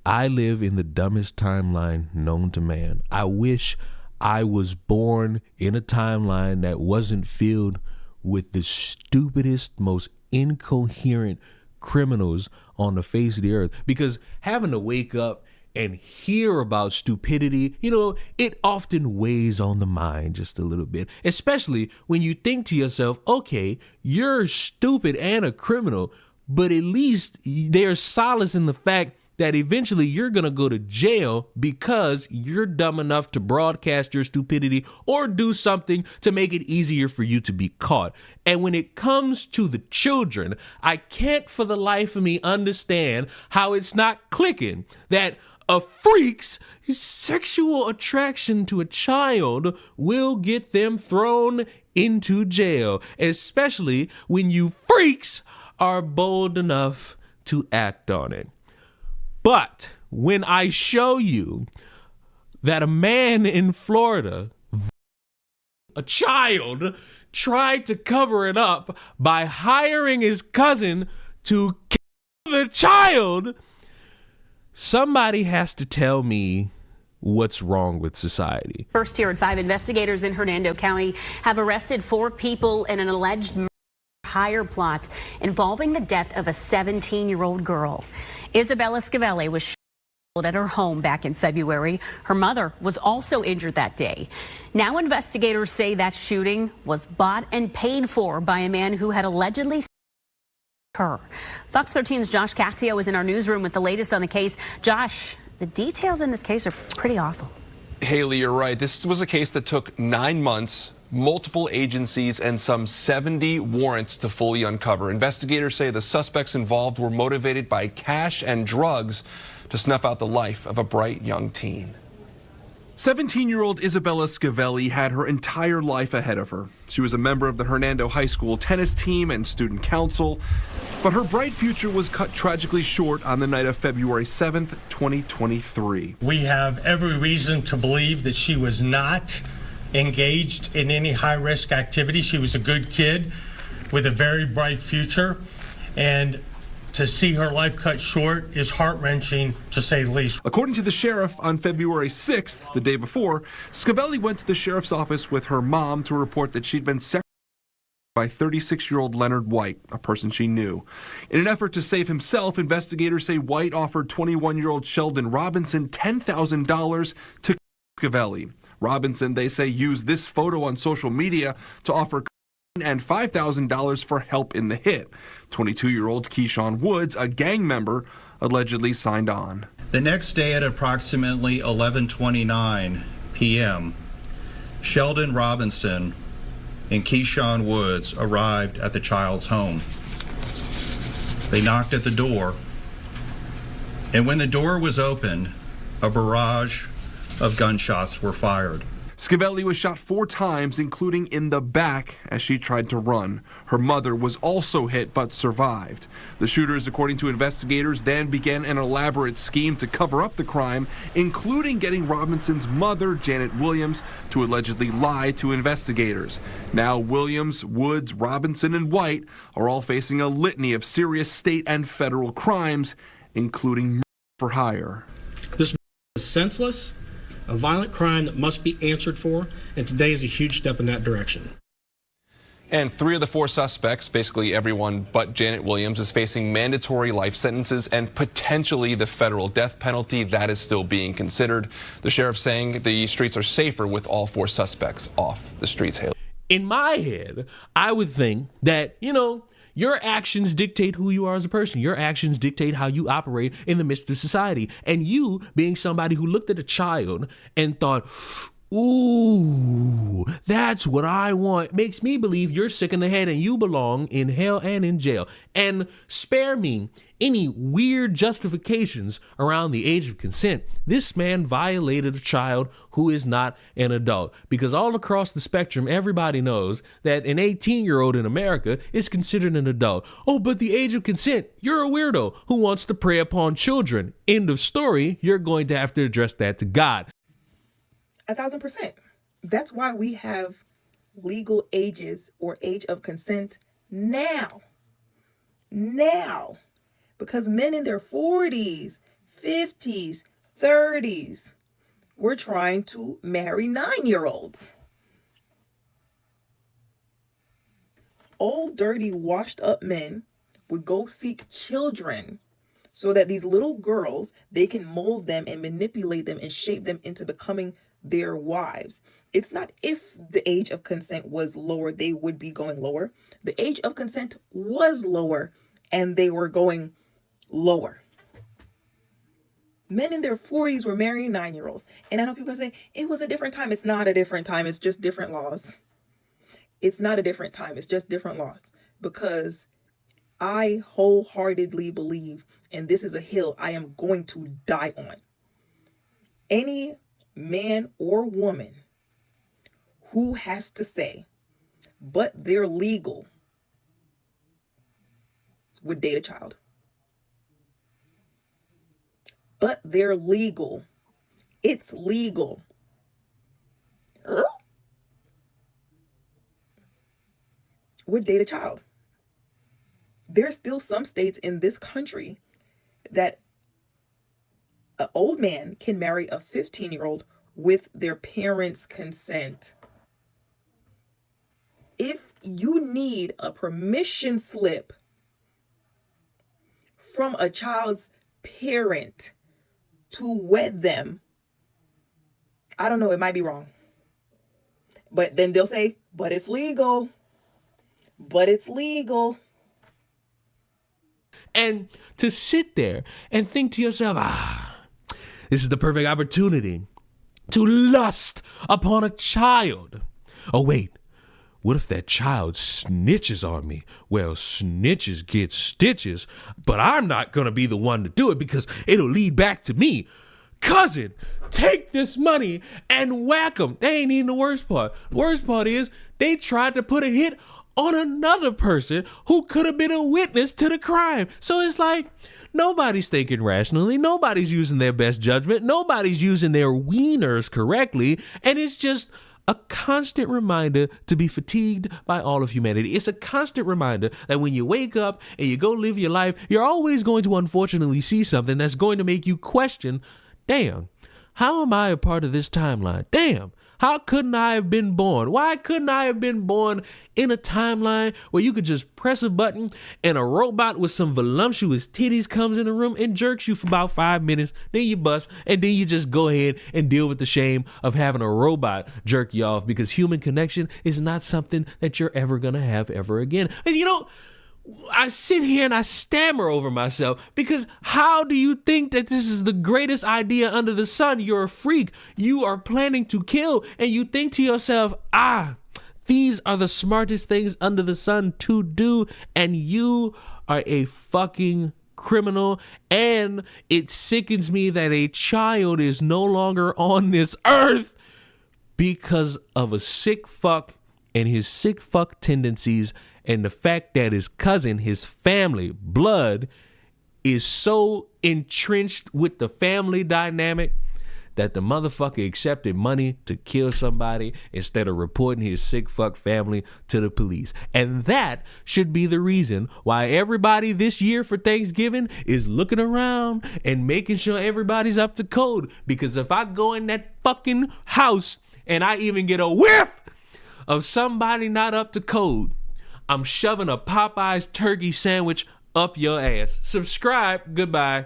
I live in the dumbest timeline known to man. I wish I was born in a timeline that wasn't filled with the stupidest, most incoherent criminals on the face of the earth. Because having to wake up and hear about stupidity, it often weighs on the mind just a little bit, especially when you think to yourself, okay, you're stupid and a criminal, but at least there's solace in the fact that eventually you're going to go to jail because you're dumb enough to broadcast your stupidity or do something to make it easier for you to be caught. And when it comes to the children, I can't for the life of me understand how it's not clicking that a freak's sexual attraction to a child will get them thrown into jail, especially when you freaks are bold enough to act on it. But when I show you that a man in Florida, a child, tried to cover it up by hiring his cousin to kill the child, somebody has to tell me what's wrong with society. First here at 5, investigators in Hernando County have arrested 4 people in an alleged hire plot involving the death of a 17-year-old girl. Isabella Scavelli was shot at her home back in February. Her mother was also injured that day. Now investigators say that shooting was bought and paid for by a man who had allegedly her. Fox 13's Josh Cassio is in our newsroom with the latest on the case. Josh, the details in this case are pretty awful. Haley, you're right. This was a case that took 9 months, multiple agencies, and some 70 warrants to fully uncover. Investigators say the suspects involved were motivated by cash and drugs to snuff out the life of a bright young teen. 17-year-old Isabella Scavelli had her entire life ahead of her. She was a member of the Hernando High School tennis team and student council, but her bright future was cut tragically short on the night of February 7th, 2023. We have every reason to believe that she was not engaged in any high-risk activity. She was a good kid with a very bright future, and to see her life cut short is heart-wrenching, to say the least. According to the sheriff, on February 6th, the day before, Scavelli went to the sheriff's office with her mom to report that she'd been sexually by 36-year-old Leonard White, a person she knew. In an effort to save himself, investigators say White offered 21-year-old Sheldon Robinson $10,000 to Scavelli. Robinson, they say, used this photo on social media to offer and $5,000 for help in the hit. 22-year-old Keyshawn Woods, a gang member, allegedly signed on. The next day at approximately 11:29 p.m., Sheldon Robinson and Keyshawn Woods arrived at the child's home. They knocked at the door, and when the door was opened, a barrage of gunshots were fired. Scavelli was shot 4 times, including in the back, as she tried to run. Her mother was also hit but survived. The shooters, according to investigators, then began an elaborate scheme to cover up the crime, including getting Robinson's mother, Janet Williams, to allegedly lie to investigators. Now Williams, Woods, Robinson, and White are all facing a litany of serious state and federal crimes, including murder for hire. This is senseless, a violent crime that must be answered for, and today is a huge step in that direction. And 3 of the 4 suspects, basically everyone but Janet Williams, is facing mandatory life sentences and potentially the federal death penalty. That is still being considered. The sheriff saying the streets are safer with all 4 suspects off the streets. Haley. In my head, I would think that, your actions dictate who you are as a person. Your actions dictate how you operate in the midst of society. And you, being somebody who looked at a child and thought, ooh, that's what I want, makes me believe you're sick in the head and you belong in hell and in jail. And spare me any weird justifications around the age of consent. This man violated a child who is not an adult, because all across the spectrum, everybody knows that an 18-year-old in America is considered an adult. Oh, but the age of consent, you're a weirdo who wants to prey upon children. End of story. You're going to have to address that to God. 1,000%. That's why we have legal ages or age of consent now. Because men in their 40s, 50s, 30s were trying to marry 9-year-olds. Old, dirty, washed up men would go seek children so that these little girls, they can mold them and manipulate them and shape them into becoming their wives. It's not if the age of consent was lower, they would be going lower. The age of consent was lower and they were going lower. Men in their 40s were marrying 9-year-olds. And I know people say, it was a different time. It's not a different time. It's just different laws. It's not a different time. It's just different laws. Because I wholeheartedly believe, and this is a hill I am going to die on, any man or woman who has to say, but they're legal, would date a child. But they're legal. It's legal. Would date a child. There's still some states in this country that an old man can marry a 15-year-old with their parents' consent. If you need a permission slip from a child's parent to wed them, I don't know, it might be wrong. But then they'll say, but it's legal. But it's legal. And to sit there and think to yourself, this is the perfect opportunity to lust upon a child. Oh, wait, what if that child snitches on me? Well, snitches get stitches, but I'm not going to be the one to do it because it'll lead back to me. Cousin, take this money and whack them. They ain't even the worst part. The worst part is they tried to put a hit on another person who could have been a witness to the crime. So it's like, nobody's thinking rationally. Nobody's using their best judgment. Nobody's using their wieners correctly. And it's just a constant reminder to be fatigued by all of humanity. It's a constant reminder that when you wake up and you go live your life, you're always going to unfortunately see something that's going to make you question, damn, how am I a part of this timeline? Damn, how couldn't I have been born? Why couldn't I have been born in a timeline where you could just press a button and a robot with some voluptuous titties comes in the room and jerks you for about 5 minutes, then you bust, and then you just go ahead and deal with the shame of having a robot jerk you off, because human connection is not something that you're ever going to have ever again. And you know, I sit here and I stammer over myself, because how do you think that this is the greatest idea under the sun? You're a freak. You are planning to kill, and you think to yourself, these are the smartest things under the sun to do, and you are a fucking criminal. And it sickens me that a child is no longer on this earth because of a sick fuck and his sick fuck tendencies, and the fact that his cousin, his family, blood, is so entrenched with the family dynamic that the motherfucker accepted money to kill somebody instead of reporting his sick fuck family to the police. And that should be the reason why everybody this year for Thanksgiving is looking around and making sure everybody's up to code. Because if I go in that fucking house and I even get a whiff of somebody not up to code, I'm shoving a Popeye's turkey sandwich up your ass. Subscribe. Goodbye.